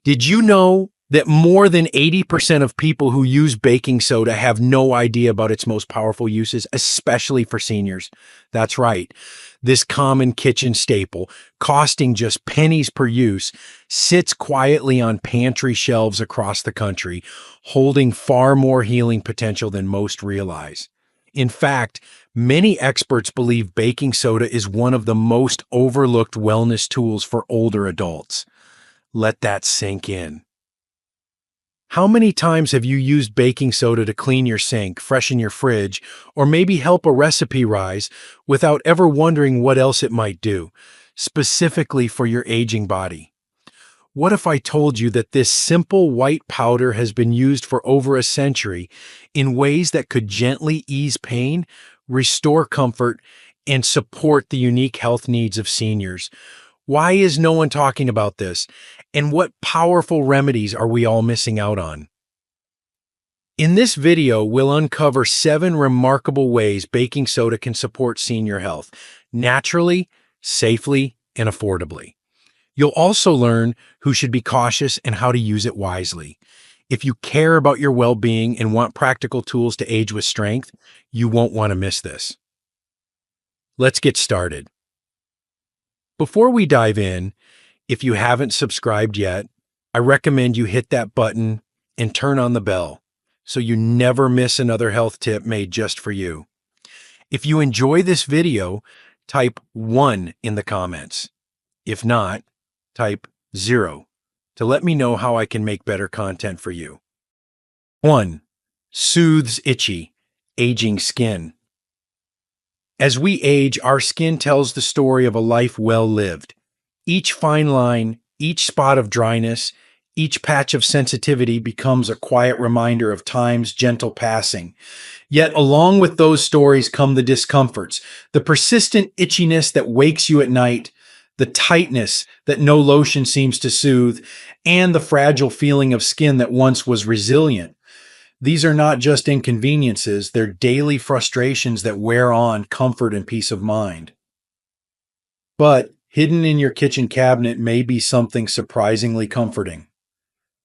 Did you know that more than 80% of people who use baking soda have no idea about its most powerful uses, especially for seniors? That's right. This common kitchen staple, costing just pennies per use, sits quietly on pantry shelves across the country, holding far more healing potential than most realize. In fact, many experts believe baking soda is one of the most overlooked wellness tools for older adults. Let that sink in. How many times have you used baking soda to clean your sink, freshen your fridge, or maybe help a recipe rise without ever wondering what else it might do, specifically for your aging body? What if I told you that this simple white powder has been used for over a century in ways that could gently ease pain, restore comfort, and support the unique health needs of seniors? Why is no one talking about this? And what powerful remedies are we all missing out on? In this video, we'll uncover 7 remarkable ways baking soda can support senior health, naturally, safely, and affordably. You'll also learn who should be cautious and how to use it wisely. If you care about your well-being and want practical tools to age with strength, you won't want to miss this. Let's get started. Before we dive in, if you haven't subscribed yet, I recommend you hit that button and turn on the bell so you never miss another health tip made just for you. If you enjoy this video, type 1 in the comments. If not, type 0 to let me know how I can make better content for you. 1. Soothes itchy, aging skin. As we age, our skin tells the story of a life well lived. Each fine line, each spot of dryness, each patch of sensitivity becomes a quiet reminder of time's gentle passing. Yet along with those stories come the discomforts, the persistent itchiness that wakes you at night, the tightness that no lotion seems to soothe, and the fragile feeling of skin that once was resilient. These are not just inconveniences, they're daily frustrations that wear on comfort and peace of mind. But hidden in your kitchen cabinet may be something surprisingly comforting.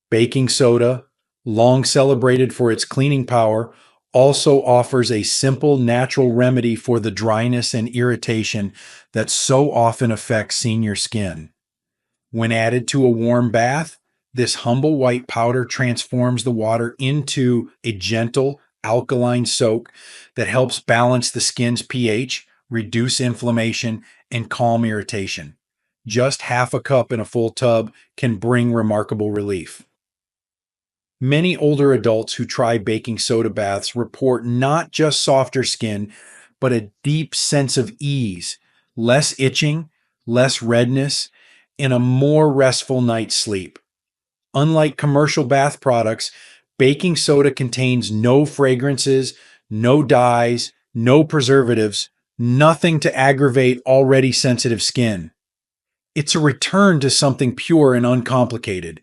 Baking soda, long celebrated for its cleaning power, also offers a simple, natural remedy for the dryness and irritation that so often affects senior skin. When added to a warm bath, this humble white powder transforms the water into a gentle, alkaline soak that helps balance the skin's pH, reduce inflammation, and calm irritation. Just half a cup in a full tub can bring remarkable relief. Many older adults who try baking soda baths report not just softer skin, but a deep sense of ease, less itching, less redness, and a more restful night's sleep. Unlike commercial bath products, baking soda contains no fragrances, no dyes, no preservatives, nothing to aggravate already sensitive skin. It's a return to something pure and uncomplicated.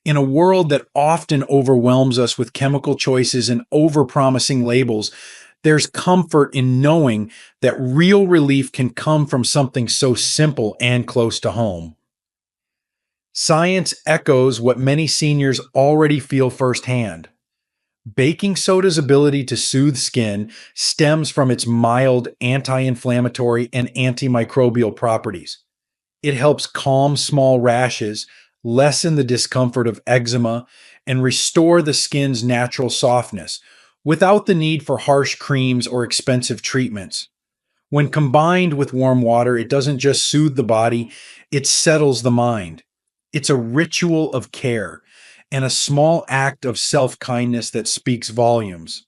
In a world that often overwhelms us with chemical choices and overpromising labels, there's comfort in knowing that real relief can come from something so simple and close to home. Science echoes what many seniors already feel firsthand. Baking soda's ability to soothe skin stems from its mild anti-inflammatory and antimicrobial properties. It helps calm small rashes, lessen the discomfort of eczema, and restore the skin's natural softness without the need for harsh creams or expensive treatments. When combined with warm water, it doesn't just soothe the body, it settles the mind. It's a ritual of care and a small act of self-kindness that speaks volumes.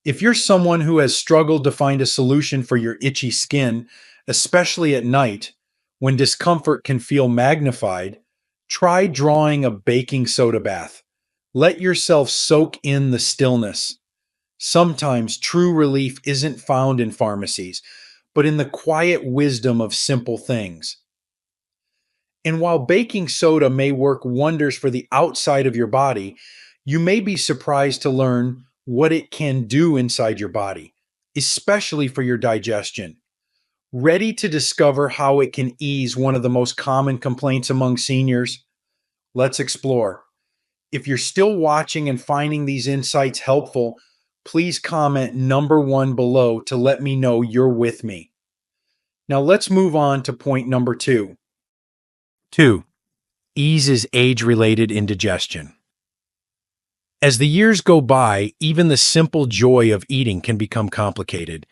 If you're someone who has struggled to find a solution for your itchy skin, especially at night, when discomfort can feel magnified, try drawing a baking soda bath. Let yourself soak in the stillness. Sometimes true relief isn't found in pharmacies, but in the quiet wisdom of simple things. And while baking soda may work wonders for the outside of your body, you may be surprised to learn what it can do inside your body, especially for your digestion. Ready to discover how it can ease one of the most common complaints among seniors? Let's explore. If you're still watching and finding these insights helpful, please comment number 1 below to let me know you're with me. Now let's move on to point number 2. 2. Eases age-related indigestion. As the years go by, even the simple joy of eating can become complicated.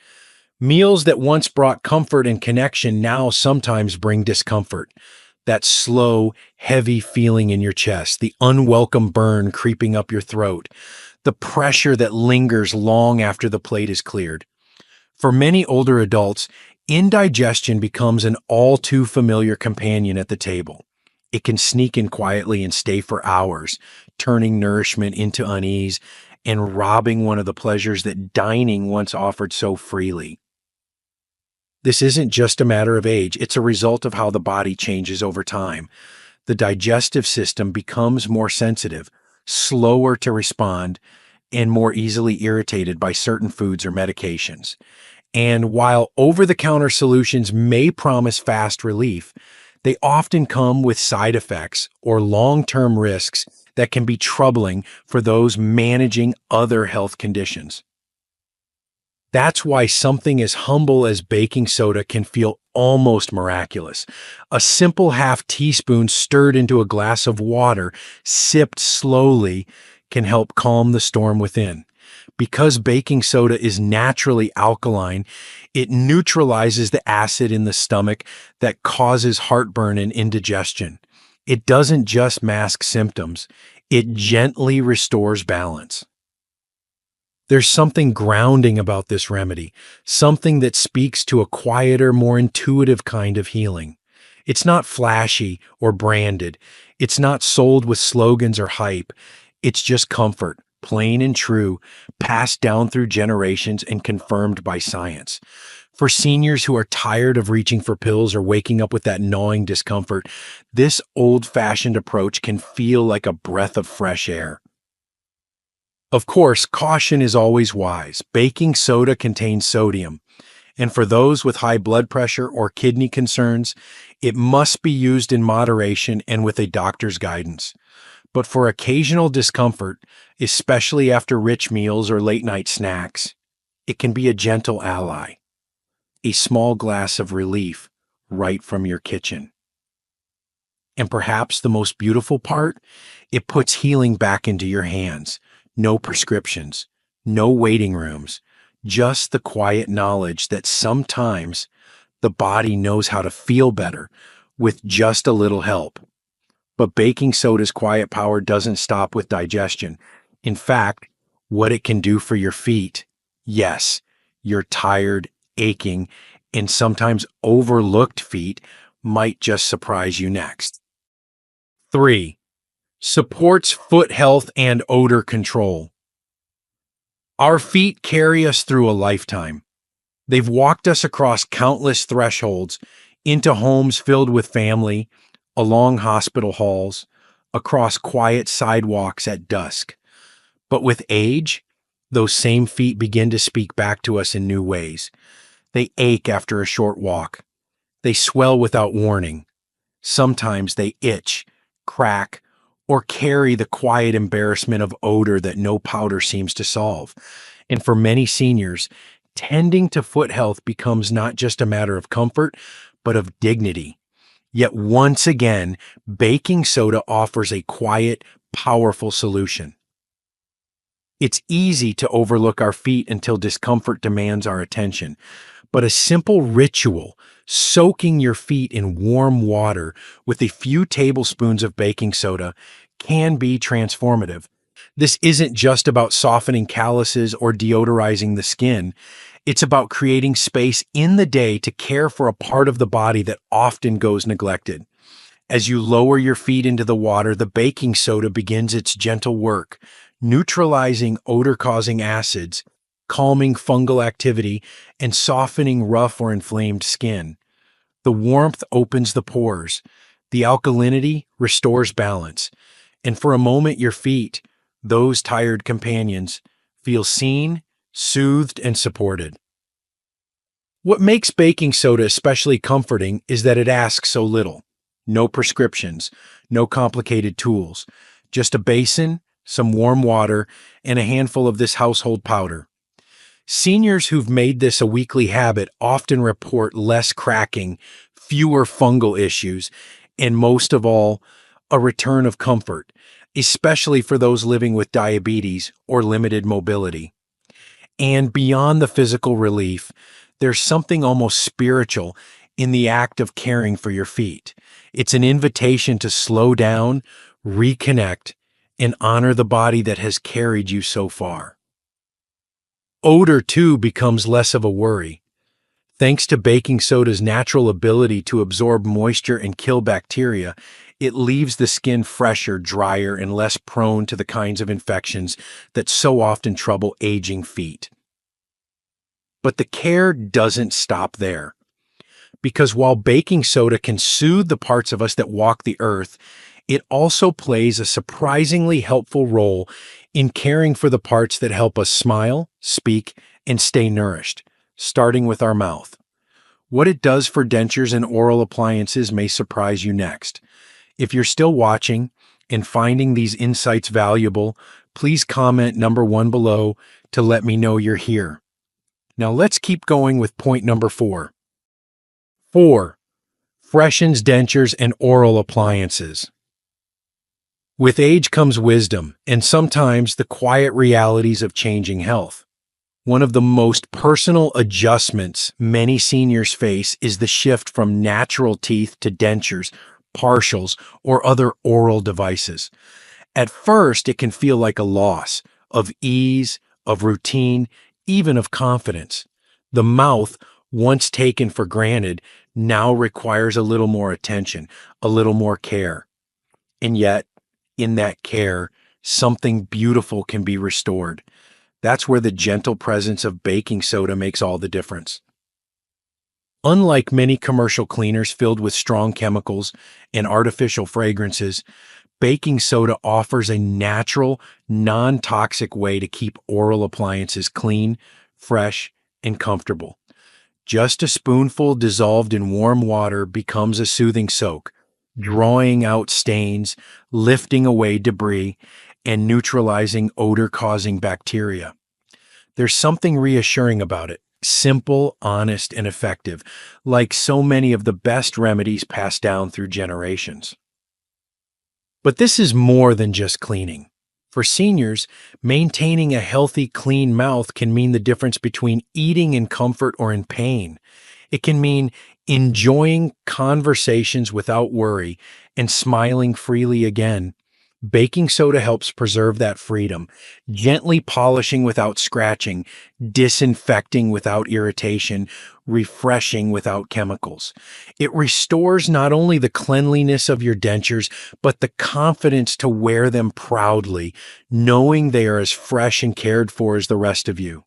Meals that once brought comfort and connection now sometimes bring discomfort. That slow, heavy feeling in your chest, the unwelcome burn creeping up your throat, the pressure that lingers long after the plate is cleared. For many older adults, indigestion becomes an all too familiar companion at the table. It can sneak in quietly and stay for hours, turning nourishment into unease and robbing one of the pleasures that dining once offered so freely. This isn't just a matter of age, it's a result of how the body changes over time. The digestive system becomes more sensitive, slower to respond, and more easily irritated by certain foods or medications. And while over-the-counter solutions may promise fast relief, they often come with side effects or long-term risks that can be troubling for those managing other health conditions. That's why something as humble as baking soda can feel almost miraculous. A simple half teaspoon stirred into a glass of water, sipped slowly, can help calm the storm within. Because baking soda is naturally alkaline, it neutralizes the acid in the stomach that causes heartburn and indigestion. It doesn't just mask symptoms, it gently restores balance. There's something grounding about this remedy, something that speaks to a quieter, more intuitive kind of healing. It's not flashy or branded. It's not sold with slogans or hype. It's just comfort, plain and true, passed down through generations and confirmed by science. For seniors who are tired of reaching for pills or waking up with that gnawing discomfort, this old-fashioned approach can feel like a breath of fresh air. Of course, caution is always wise. Baking soda contains sodium, and for those with high blood pressure or kidney concerns, it must be used in moderation and with a doctor's guidance. But for occasional discomfort, especially after rich meals or late-night snacks, it can be a gentle ally, a small glass of relief right from your kitchen. And perhaps the most beautiful part, it puts healing back into your hands. No prescriptions, no waiting rooms, just the quiet knowledge that sometimes the body knows how to feel better with just a little help. But baking soda's quiet power doesn't stop with digestion. In fact, what it can do for your feet, yes, your tired, aching, and sometimes overlooked feet might just surprise you next. 3. Supports foot health and odor control. Our feet carry us through a lifetime. They've walked us across countless thresholds, into homes filled with family, along hospital halls, across quiet sidewalks at dusk. But with age, those same feet begin to speak back to us in new ways. They ache after a short walk. They swell without warning. Sometimes they itch, crack, or carry the quiet embarrassment of odor that no powder seems to solve. And for many seniors, tending to foot health becomes not just a matter of comfort, but of dignity. Yet once again, baking soda offers a quiet, powerful solution. It's easy to overlook our feet until discomfort demands our attention, but a simple ritual, soaking your feet in warm water with a few tablespoons of baking soda, can be transformative. This isn't just about softening calluses or deodorizing the skin. It's about creating space in the day to care for a part of the body that often goes neglected. As you lower your feet into the water, the baking soda begins its gentle work, neutralizing odor-causing acids, calming fungal activity, and softening rough or inflamed skin. The warmth opens the pores. The alkalinity restores balance. And for a moment, your feet, those tired companions, feel seen, soothed, and supported. What makes baking soda especially comforting is that it asks so little. No prescriptions, no complicated tools, just a basin, some warm water, and a handful of this household powder. Seniors who've made this a weekly habit often report less cracking, fewer fungal issues, and most of all, a return of comfort, especially for those living with diabetes or limited mobility. And beyond the physical relief, there's something almost spiritual in the act of caring for your feet. It's an invitation to slow down, reconnect, and honor the body that has carried you so far. Odor, too, becomes less of a worry. Thanks to baking soda's natural ability to absorb moisture and kill bacteria, it leaves the skin fresher, drier, and less prone to the kinds of infections that so often trouble aging feet. But the care doesn't stop there. Because while baking soda can soothe the parts of us that walk the earth, it also plays a surprisingly helpful role in caring for the parts that help us smile, speak, and stay nourished, starting with our mouth. What it does for dentures and oral appliances may surprise you next. If you're still watching and finding these insights valuable, please comment number 1 below to let me know you're here. Now let's keep going with point number 4. 4. Freshens dentures and oral appliances. With age comes wisdom, and sometimes the quiet realities of changing health. One of the most personal adjustments many seniors face is the shift from natural teeth to dentures, partials, or other oral devices. At first, it can feel like a loss of ease, of routine, even of confidence. The mouth, once taken for granted, now requires a little more attention, a little more care. And yet, in that care, something beautiful can be restored. That's where the gentle presence of baking soda makes all the difference. Unlike many commercial cleaners filled with strong chemicals and artificial fragrances, baking soda offers a natural, non-toxic way to keep oral appliances clean, fresh, and comfortable. Just a spoonful dissolved in warm water becomes a soothing soak, drawing out stains, lifting away debris, and neutralizing odor-causing bacteria. There's something reassuring about it, simple, honest, and effective, like so many of the best remedies passed down through generations. But this is more than just cleaning. For seniors, maintaining a healthy, clean mouth can mean the difference between eating in comfort or in pain. It can mean enjoying conversations without worry and smiling freely again. Baking soda helps preserve that freedom, gently polishing without scratching, disinfecting without irritation, refreshing without chemicals. It restores not only the cleanliness of your dentures, but the confidence to wear them proudly, knowing they are as fresh and cared for as the rest of you.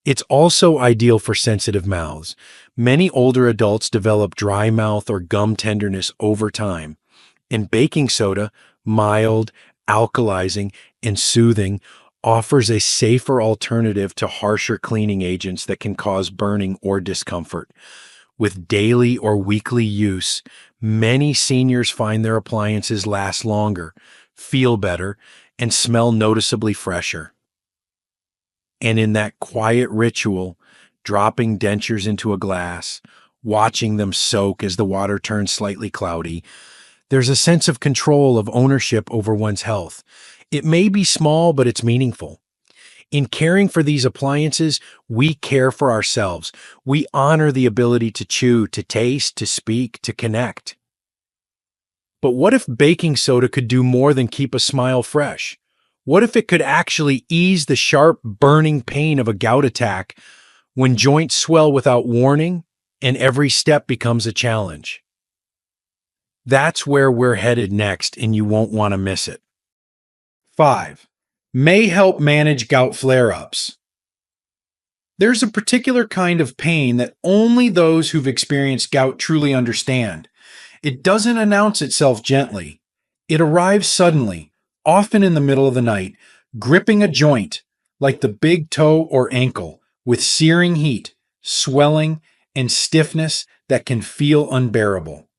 It's also ideal for sensitive mouths. Many older adults develop dry mouth or gum tenderness over time. And baking soda, mild, alkalizing, and soothing, offers a safer alternative to harsher cleaning agents that can cause burning or discomfort. With daily or weekly use, many seniors find their appliances last longer, feel better, and smell noticeably fresher. And in that quiet ritual, dropping dentures into a glass, watching them soak as the water turns slightly cloudy, there's a sense of control, of ownership over one's health. It may be small, but it's meaningful. In caring for these appliances, we care for ourselves. We honor the ability to chew, to taste, to speak, to connect. But what if baking soda could do more than keep a smile fresh? What if it could actually ease the sharp, burning pain of a gout attack when joints swell without warning and every step becomes a challenge? That's where we're headed next, and you won't want to miss it. 5. May help manage gout flare-ups. There's a particular kind of pain that only those who've experienced gout truly understand. It doesn't announce itself gently. It arrives suddenly, often in the middle of the night, gripping a joint, like the big toe or ankle, with searing heat, swelling, and stiffness that can feel unbearable.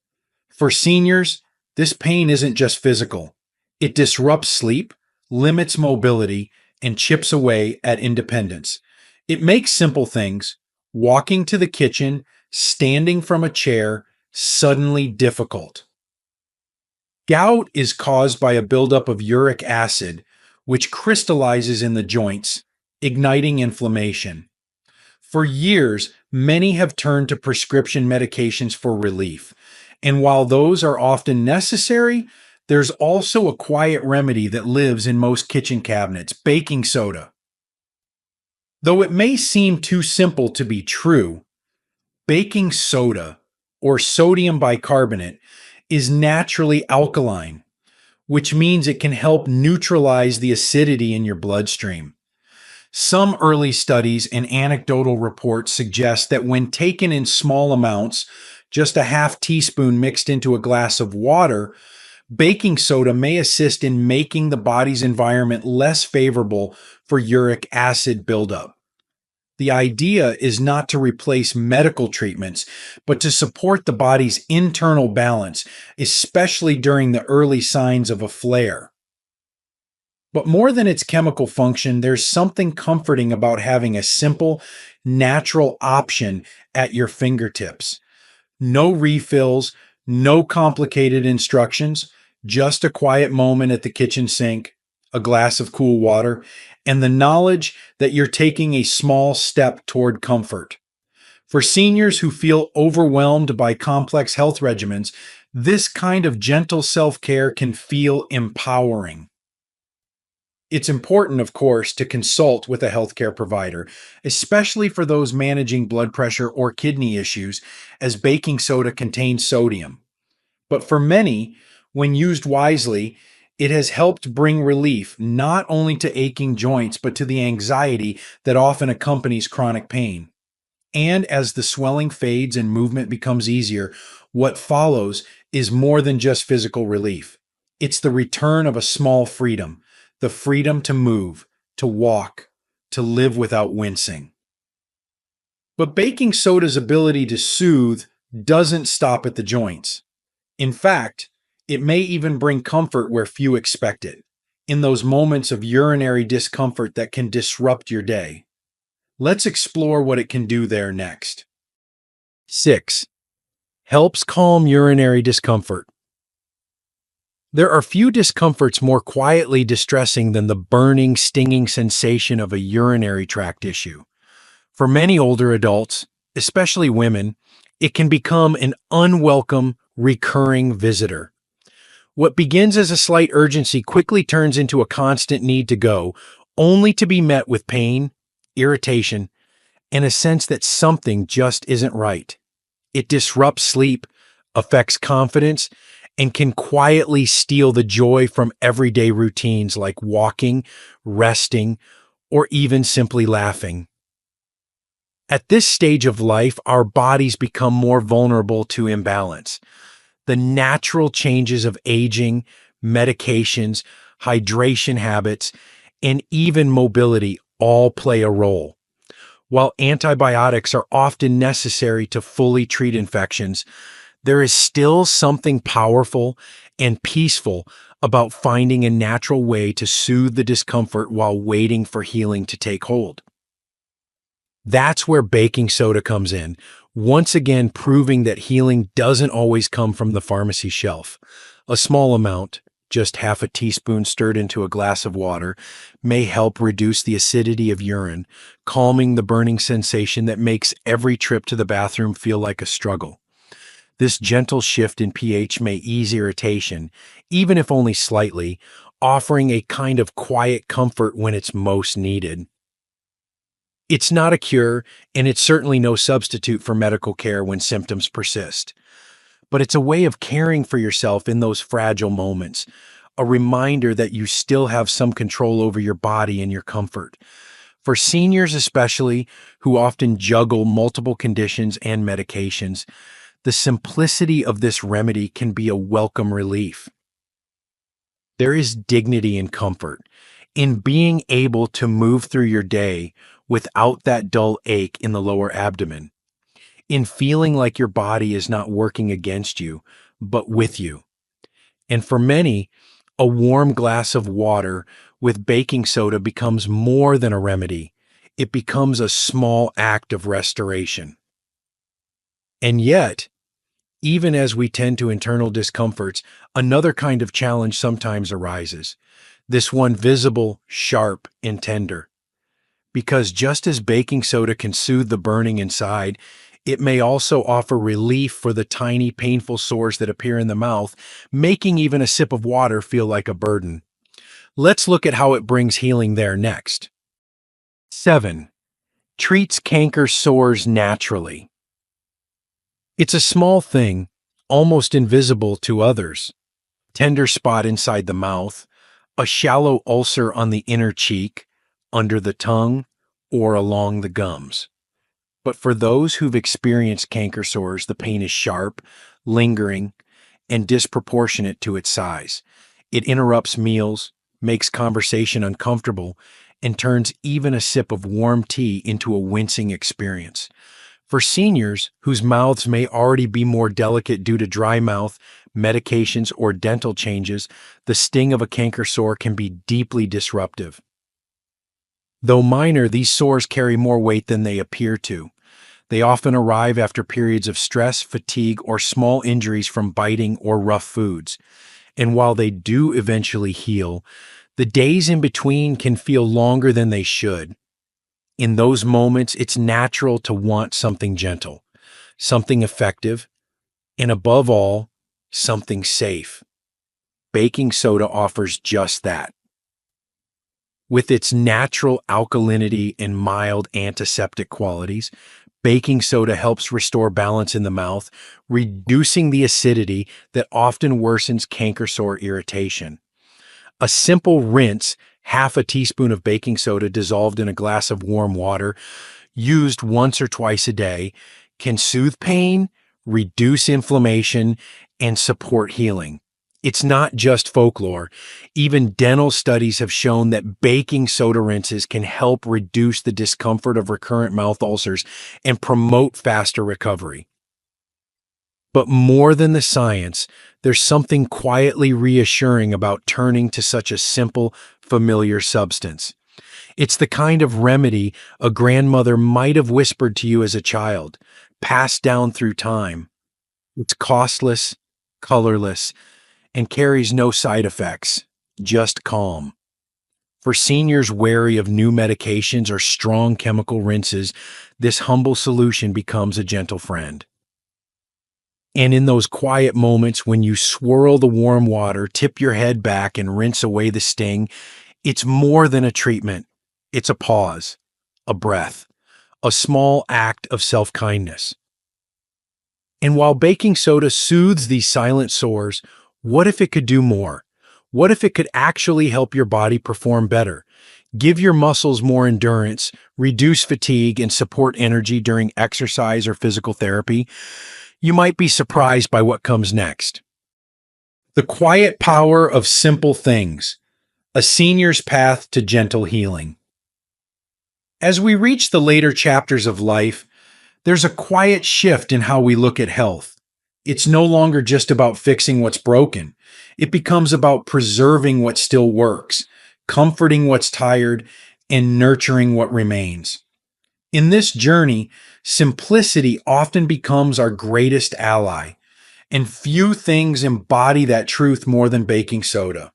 For seniors, this pain isn't just physical. It disrupts sleep, limits mobility, and chips away at independence. It makes simple things, walking to the kitchen, standing from a chair, suddenly difficult. Gout is caused by a buildup of uric acid, which crystallizes in the joints, igniting inflammation. For years, many have turned to prescription medications for relief. And while those are often necessary, there's also a quiet remedy that lives in most kitchen cabinets: baking soda. Though it may seem too simple to be true, baking soda, or sodium bicarbonate, is naturally alkaline, which means it can help neutralize the acidity in your bloodstream. Some early studies and anecdotal reports suggest that when taken in small amounts, just a half teaspoon mixed into a glass of water, baking soda may assist in making the body's environment less favorable for uric acid buildup. The idea is not to replace medical treatments, but to support the body's internal balance, especially during the early signs of a flare. But more than its chemical function, there's something comforting about having a simple, natural option at your fingertips. No refills, no complicated instructions, just a quiet moment at the kitchen sink, a glass of cool water, and the knowledge that you're taking a small step toward comfort. For seniors who feel overwhelmed by complex health regimens, this kind of gentle self-care can feel empowering. It's important, of course, to consult with a healthcare provider, especially for those managing blood pressure or kidney issues, as baking soda contains sodium. But for many, when used wisely, it has helped bring relief not only to aching joints, but to the anxiety that often accompanies chronic pain. And as the swelling fades and movement becomes easier, what follows is more than just physical relief. It's the return of a small freedom, the freedom to move, to walk, to live without wincing. But baking soda's ability to soothe doesn't stop at the joints. In fact, it may even bring comfort where few expect it, in those moments of urinary discomfort that can disrupt your day. Let's explore what it can do there next. 6. Helps calm urinary discomfort. There are few discomforts more quietly distressing than the burning, stinging sensation of a urinary tract issue. For many older adults, especially women, it can become an unwelcome, recurring visitor. What begins as a slight urgency quickly turns into a constant need to go, only to be met with pain, irritation, and a sense that something just isn't right. It disrupts sleep, affects confidence, and can quietly steal the joy from everyday routines like walking, resting, or even simply laughing. At this stage of life, our bodies become more vulnerable to imbalance. The natural changes of aging, medications, hydration habits, and even mobility all play a role. While antibiotics are often necessary to fully treat infections, there is still something powerful and peaceful about finding a natural way to soothe the discomfort while waiting for healing to take hold. That's where baking soda comes in, once again proving that healing doesn't always come from the pharmacy shelf. A small amount, just half a teaspoon stirred into a glass of water, may help reduce the acidity of urine, calming the burning sensation that makes every trip to the bathroom feel like a struggle. This gentle shift in pH may ease irritation, even if only slightly, offering a kind of quiet comfort when it's most needed. It's not a cure, and it's certainly no substitute for medical care when symptoms persist. But it's a way of caring for yourself in those fragile moments, a reminder that you still have some control over your body and your comfort. For seniors especially, who often juggle multiple conditions and medications, the simplicity of this remedy can be a welcome relief. There is dignity and comfort in being able to move through your day without that dull ache in the lower abdomen, in feeling like your body is not working against you, but with you. And for many, a warm glass of water with baking soda becomes more than a remedy. It becomes a small act of restoration. And yet, even as we tend to internal discomforts, another kind of challenge sometimes arises. This one visible, sharp, and tender. Because just as baking soda can soothe the burning inside, it may also offer relief for the tiny, painful sores that appear in the mouth, making even a sip of water feel like a burden. Let's look at how it brings healing there next. 7. Treats canker sores naturally. It's a small thing, almost invisible to others. Tender spot inside the mouth, a shallow ulcer on the inner cheek, under the tongue, or along the gums. But for those who've experienced canker sores, the pain is sharp, lingering, and disproportionate to its size. It interrupts meals, makes conversation uncomfortable, and turns even a sip of warm tea into a wincing experience. For seniors whose mouths may already be more delicate due to dry mouth, medications, or dental changes, the sting of a canker sore can be deeply disruptive. Though minor, these sores carry more weight than they appear to. They often arrive after periods of stress, fatigue, or small injuries from biting or rough foods. And while they do eventually heal, the days in between can feel longer than they should. In those moments, it's natural to want something gentle, something effective, and above all, something safe. Baking soda offers just that. With its natural alkalinity and mild antiseptic qualities, baking soda helps restore balance in the mouth, reducing the acidity that often worsens canker sore irritation. A simple rinse, half a teaspoon of baking soda dissolved in a glass of warm water, used once or twice a day, can soothe pain, reduce inflammation, and support healing. It's not just folklore. Even dental studies have shown that baking soda rinses can help reduce the discomfort of recurrent mouth ulcers and promote faster recovery. But more than the science, there's something quietly reassuring about turning to such a simple, familiar substance. It's the kind of remedy a grandmother might have whispered to you as a child, passed down through time. It's costless, colorless, and carries no side effects, just calm. For seniors wary of new medications or strong chemical rinses, this humble solution becomes a gentle friend. And in those quiet moments when you swirl the warm water, tip your head back, and rinse away the sting, it's more than a treatment. It's a pause, a breath, a small act of self-kindness. And while baking soda soothes these silent sores, what if it could do more? What if it could actually help your body perform better? Give your muscles more endurance, reduce fatigue, and support energy during exercise or physical therapy? You might be surprised by what comes next. The quiet power of simple things, a senior's path to gentle healing. As we reach the later chapters of life, there's a quiet shift in how we look at health. It's no longer just about fixing what's broken. It becomes about preserving what still works, comforting what's tired, and nurturing what remains. In this journey, simplicity often becomes our greatest ally, and few things embody that truth more than baking soda.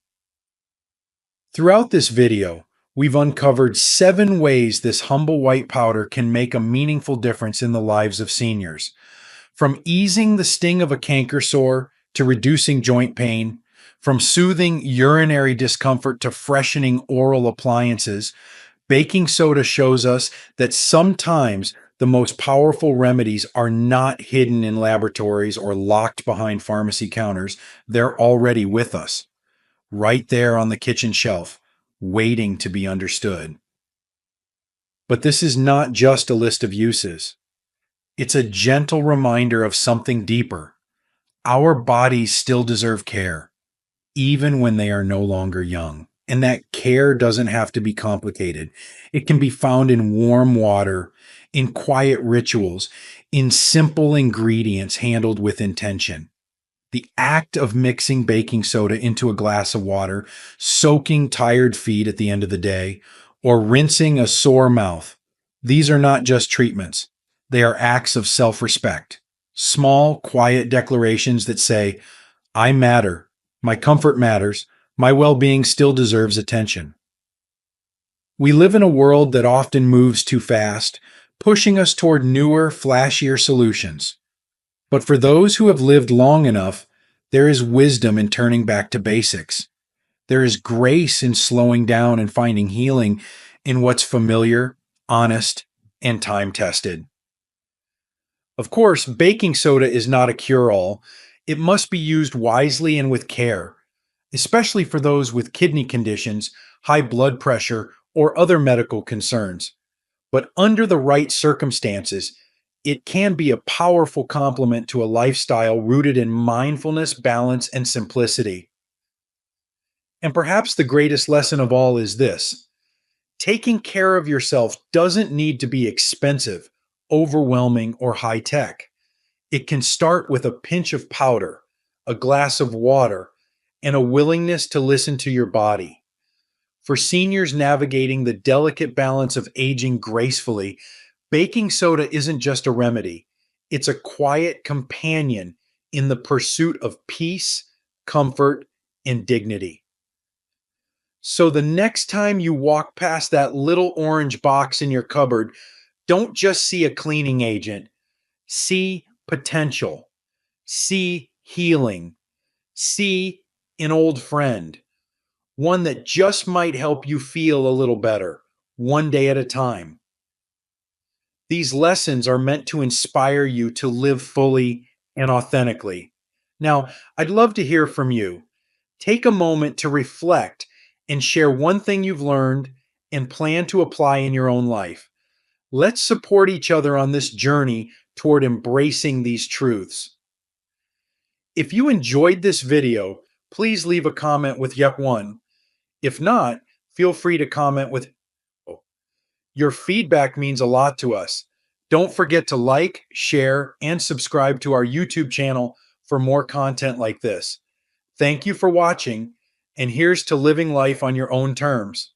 Throughout this video, we've uncovered 7 ways this humble white powder can make a meaningful difference in the lives of seniors. From easing the sting of a canker sore to reducing joint pain, from soothing urinary discomfort to freshening oral appliances, baking soda shows us that sometimes the most powerful remedies are not hidden in laboratories or locked behind pharmacy counters. They're already with us, right there on the kitchen shelf, waiting to be understood. But this is not just a list of uses. It's a gentle reminder of something deeper. Our bodies still deserve care, even when they are no longer young. And that care doesn't have to be complicated. It can be found in warm water, in quiet rituals, in simple ingredients handled with intention. The act of mixing baking soda into a glass of water, soaking tired feet at the end of the day, or rinsing a sore mouth. These are not just treatments. They are acts of self-respect. Small, quiet declarations that say, I matter, my comfort matters, my well-being still deserves attention. We live in a world that often moves too fast, pushing us toward newer, flashier solutions. But for those who have lived long enough, there is wisdom in turning back to basics. There is grace in slowing down and finding healing in what's familiar, honest, and time tested. Of course, baking soda is not a cure-all. It must be used wisely and with care, especially for those with kidney conditions, high blood pressure, or other medical concerns. But under the right circumstances, it can be a powerful complement to a lifestyle rooted in mindfulness, balance, and simplicity. And perhaps the greatest lesson of all is this: taking care of yourself doesn't need to be expensive, overwhelming, or high tech. It can start with a pinch of powder, a glass of water, and a willingness to listen to your body. For seniors navigating the delicate balance of aging gracefully, baking soda isn't just a remedy, it's a quiet companion in the pursuit of peace, comfort, and dignity. So the next time you walk past that little orange box in your cupboard, don't just see a cleaning agent, see potential, see healing, see an old friend, one that just might help you feel a little better, one day at a time. These lessons are meant to inspire you to live fully and authentically. Now, I'd love to hear from you. Take a moment to reflect and share one thing you've learned and plan to apply in your own life. Let's support each other on this journey toward embracing these truths. If you enjoyed this video, please leave a comment with Yep One. If not, feel free to comment with your feedback means a lot to us. Don't forget to like, share, and subscribe to our YouTube channel for more content like this. Thank you for watching, and here's to living life on your own terms.